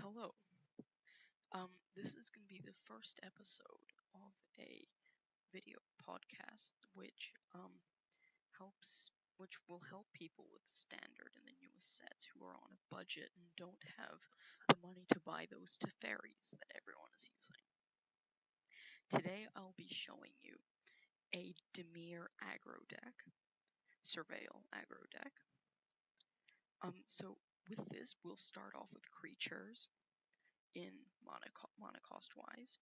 Hello. This is going to be the first episode of a video podcast helps which will help people with standard and the newest sets who are on a budget and don't have the money to buy those Teferis that everyone is using. Today I'll be showing you a Dimir aggro deck, Surveil aggro deck. So with this we'll start off with creatures in mana cost wise,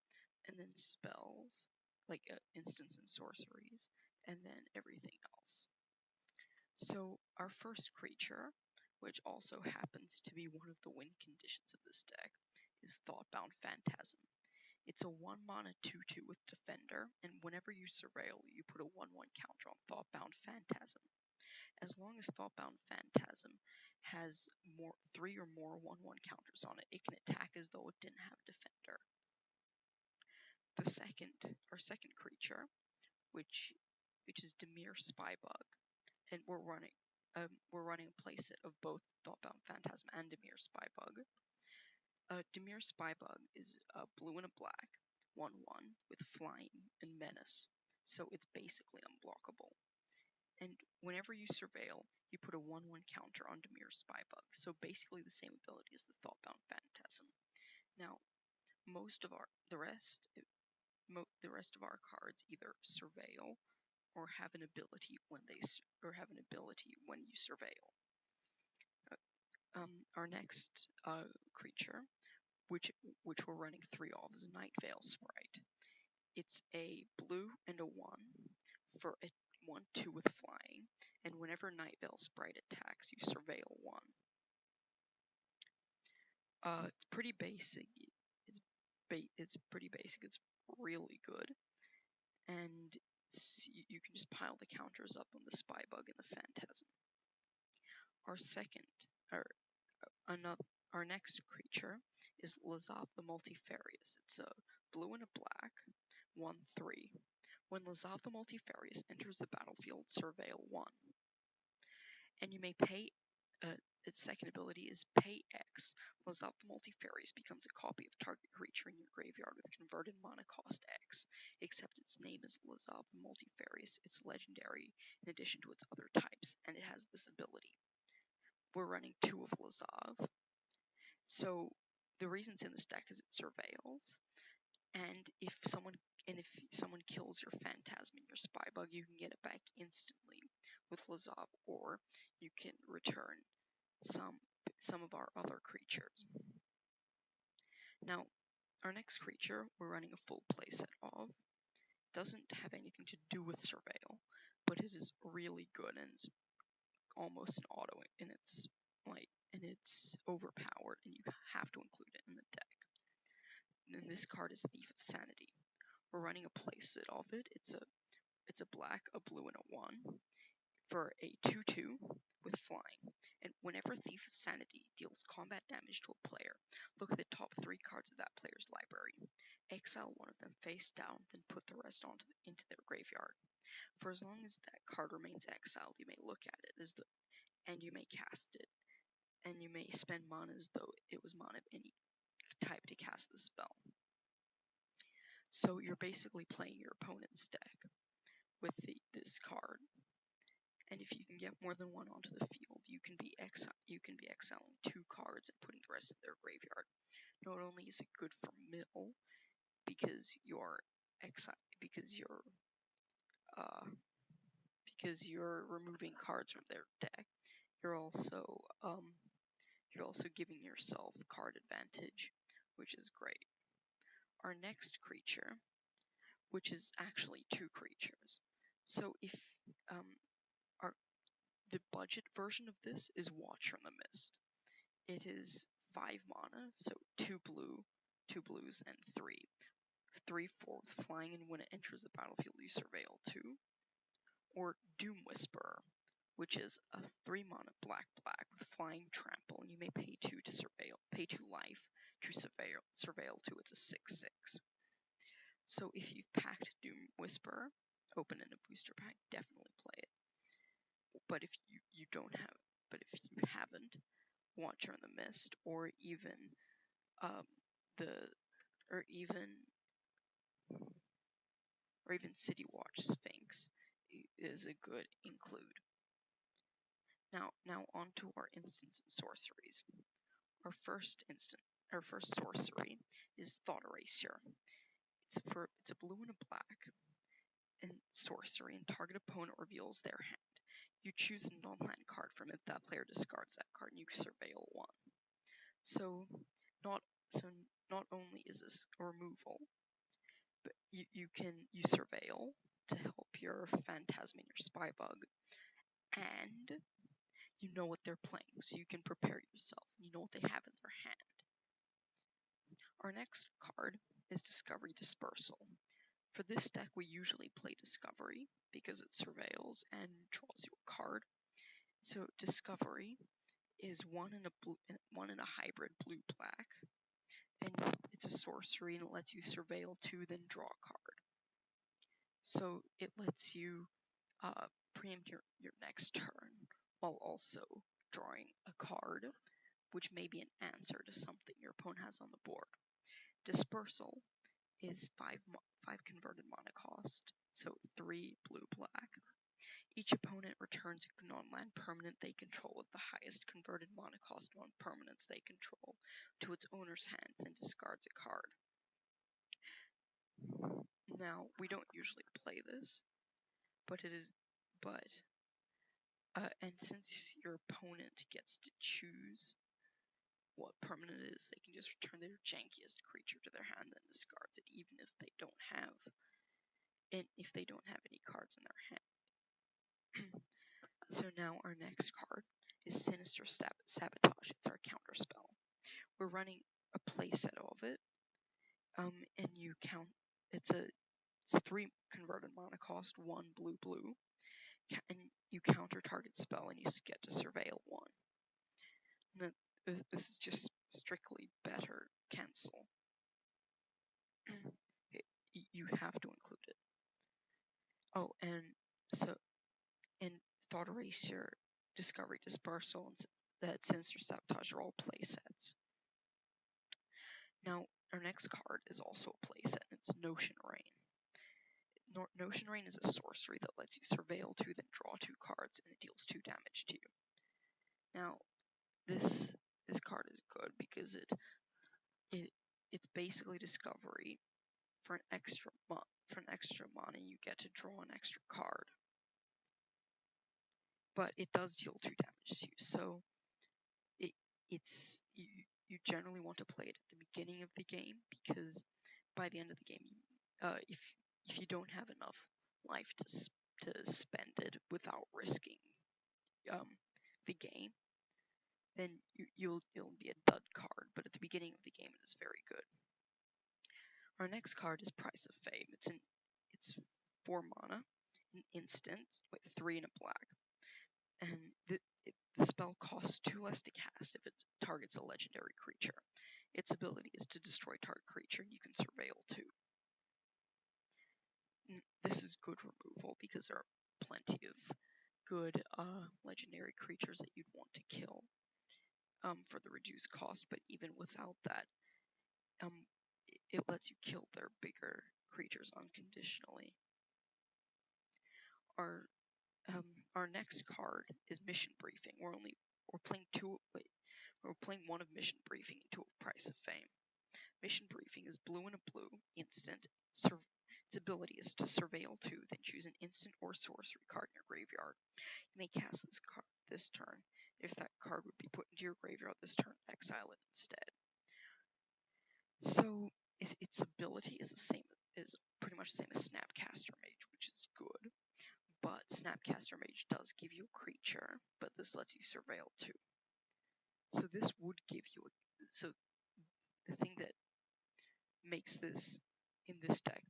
and then spells like instants and sorceries, and then everything else. So our first creature, which also happens to be one of the win conditions of this deck, is Thoughtbound Phantasm. It's a 1 mana 2/2 with Defender, and whenever you Surveil, you put a 1/1 counter on Thoughtbound Phantasm. As long as Thoughtbound Phantasm has 3 or more 1/1 counters on it, it can attack as though it didn't have Defender. Our second creature, which is Dimir Spybug, and we're running a playset of both Thoughtbound Phantasm and Dimir Spybug. Dimir Spybug is blue and a black, 1/1 with flying and menace, so it's basically unblockable. And whenever you Surveil, you put a 1/1 counter on Dimir Spybug, so basically the same ability as the Thoughtbound Phantasm. Now, the rest of our cards either Surveil or have an ability when you Surveil. Our next creature, which we're running 3 of, is Night Veil Sprite. It's a blue and a 1 for a 1/2 with flying, and whenever Night Veil Sprite attacks, you Surveil 1. It's pretty basic. It's pretty basic. It's really good, and you can just pile the counters up on the Spybug and the Phantasm. Our next creature is Lazav the Multifarious. It's a blue and a black, 1/3. When Lazav the Multifarious enters the battlefield, Surveil 1. And you may pay, its second ability is Pay X. Lazav the Multifarious becomes a copy of target creature in your graveyard with converted mana cost X, except its name is Lazav the Multifarious. It's legendary in addition to its other types, and it has this ability. We're running 2 of Lazav. So the reason it's in this deck is it surveils, and if someone kills your Phantasm and your Spybug, you can get it back instantly with Lazav, or you can return some of our other creatures. Now, our next creature we're running a full playset of. Doesn't have anything to do with Surveil, but it is really good and it's almost an auto, and it's overpowered, and you have to include it in the deck. And this card is Thief of Sanity. We're running a playset of it. It's a black, a blue, and a 1 for a 2/2 with flying. And whenever Thief of Sanity deals combat damage to a player, look at the top 3 cards of that player's library. Exile one of them face down, then put the rest into their graveyard. For as long as that card remains exiled, you may look at it and you may cast it, and you may spend mana as though it was mana of any type to cast the spell. So you're basically playing your opponent's deck with this card, and if you can get more than 1 onto the field, you can be exiling 2 cards and putting the rest in their graveyard. Not only is it good for mill because you're removing cards from their deck, you're also giving yourself card advantage, which is great. Our next creature, which is actually 2 creatures. So if the budget version of this is Watcher in the Mist. It is 5 mana, so 2 blue, 2 blues, and 3/4 with flying, and when it enters the battlefield, you Surveil 2. Or Doom Whisperer, which is a 3 mana black with flying trample, and you may pay 2 to Surveil, pay 2 life to Surveil 2. It's a 6/6. So if you've packed Doom Whisperer, open in a booster pack, definitely play it. But if you haven't, Watcher in the Mist, or even the or even City Watch Sphinx is a good include. Now on to our instants and sorceries. Our first sorcery is Thought Eraser. It's a blue and a black and sorcery, and target opponent reveals their hand. You choose a non-land card from it. That player discards that card, and you surveil one. So not only is this a removal, but you surveil to help your Phantasm and your Spybug, and you know what they're playing, so you can prepare yourself. You know what they have in their hand. Our next card is Discovery Dispersal. For this deck, we usually play Discovery because it surveils and draws you a card. So Discovery is one in a hybrid blue-black, and it's a sorcery and it lets you surveil 2, then draw a card. So it lets you preempt your next turn while also drawing a card, which may be an answer to something your opponent has on the board. Dispersal is 5 converted mana cost, so 3 blue-black. Each opponent returns a non-land permanent they control with the highest converted mana cost on permanents they control to its owner's hand, then discards a card. Now, we don't usually play this, and since your opponent gets to choose what permanent it is, they can just return their jankiest creature to their hand, then discards it, even if they don't have any cards in their hand. So now our next card is Sinister Sabotage. It's our counter spell. We're running a playset of it, and you count. It's 3 converted mana cost, 1 blue, and you counter target spell, and you get to surveil 1. And then this is just strictly better cancel. You have to include it. Oh, and Thought Eraser, Discovery Dispersal, and that Sinister Sabotage are all play sets. Now, our next card is also a playset, and it's Notion Rain. Notion Rain is a sorcery that lets you surveil 2, then draw 2 cards, and it deals 2 damage to you. Now, this card is good because it's basically Discovery. For an extra mana, you get to draw an extra card, but it does deal 2 damage to you. So you generally want to play it at the beginning of the game, because by the end of the game, if you don't have enough life to spend it without risking the game, then it'll be a dud card. But at the beginning of the game, it is very good. Our next card is Price of Fame. It's 4 mana, an instant with 3 and a black, and the spell costs 2 less to cast if it targets a legendary creature. Its ability is to destroy target creature, and you can surveil 2. This is good removal because there are plenty of good legendary creatures that you'd want to kill for the reduced cost, but even without that, it lets you kill their bigger creatures unconditionally. Our next card is Mission Briefing. We're playing 1 of Mission Briefing and 2 of Price of Fame. Mission Briefing is blue and a blue instant. Its ability is to surveil 2, then choose an instant or sorcery card in your graveyard. You may cast this card this turn. If that card would be put into your graveyard this turn, exile it instead. So its ability is pretty much the same as Snapcaster Mage, which is good. But Snapcaster Mage does give you a creature, but this lets you surveil 2. So this would give you so the thing that makes this in this deck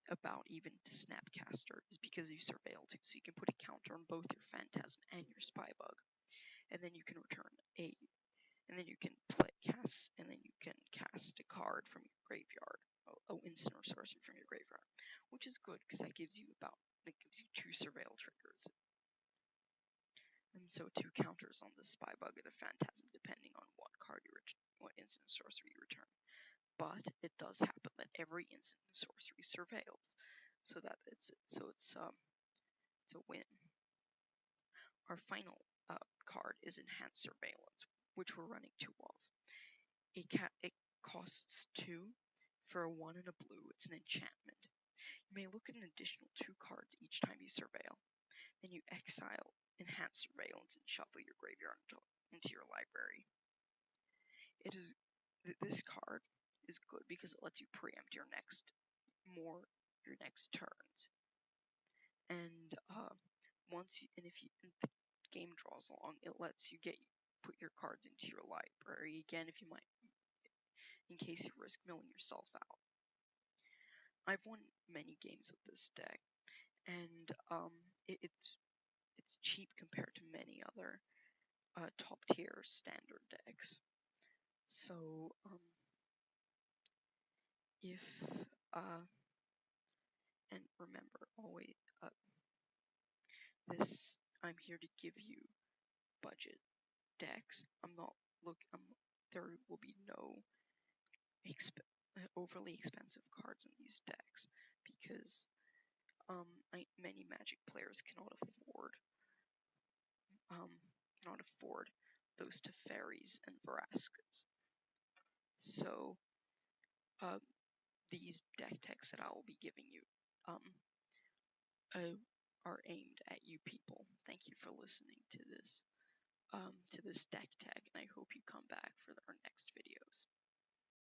about even to Snapcaster is because you surveil 2, so you can put a counter on both your Phantasm and your Spybug, and then you can return and then you can cast a card from your graveyard, instant or sorcery from your graveyard, which is good because that gives you 2 surveil triggers. And so 2 counters on the Spy Bug or the Phantasm, depending on what card what instant sorcery you return. But it does happen that every instant sorcery surveils, so it's a win. Our final card is Enhanced Surveillance, which we're running 2 of. It costs 2 for a 1 and a blue. It's an enchantment. You may look at an additional 2 cards each time you surveil. Then you exile Enhanced Surveillance and shuffle your graveyard into your library. This card is good because it lets you preempt your next turns. And if the game draws long, it lets you put your cards into your library again in case you risk milling yourself out. I've won many games with this deck, and it's cheap compared to many other top tier standard decks. So and remember always, I'm here to give you budget decks. There will be no overly expensive cards in these decks because many Magic players cannot afford those Teferis and Veraskas. So these deck techs that I will be giving you are aimed at you people. Thank you for listening to this deck tech, and I hope you come back for our next videos.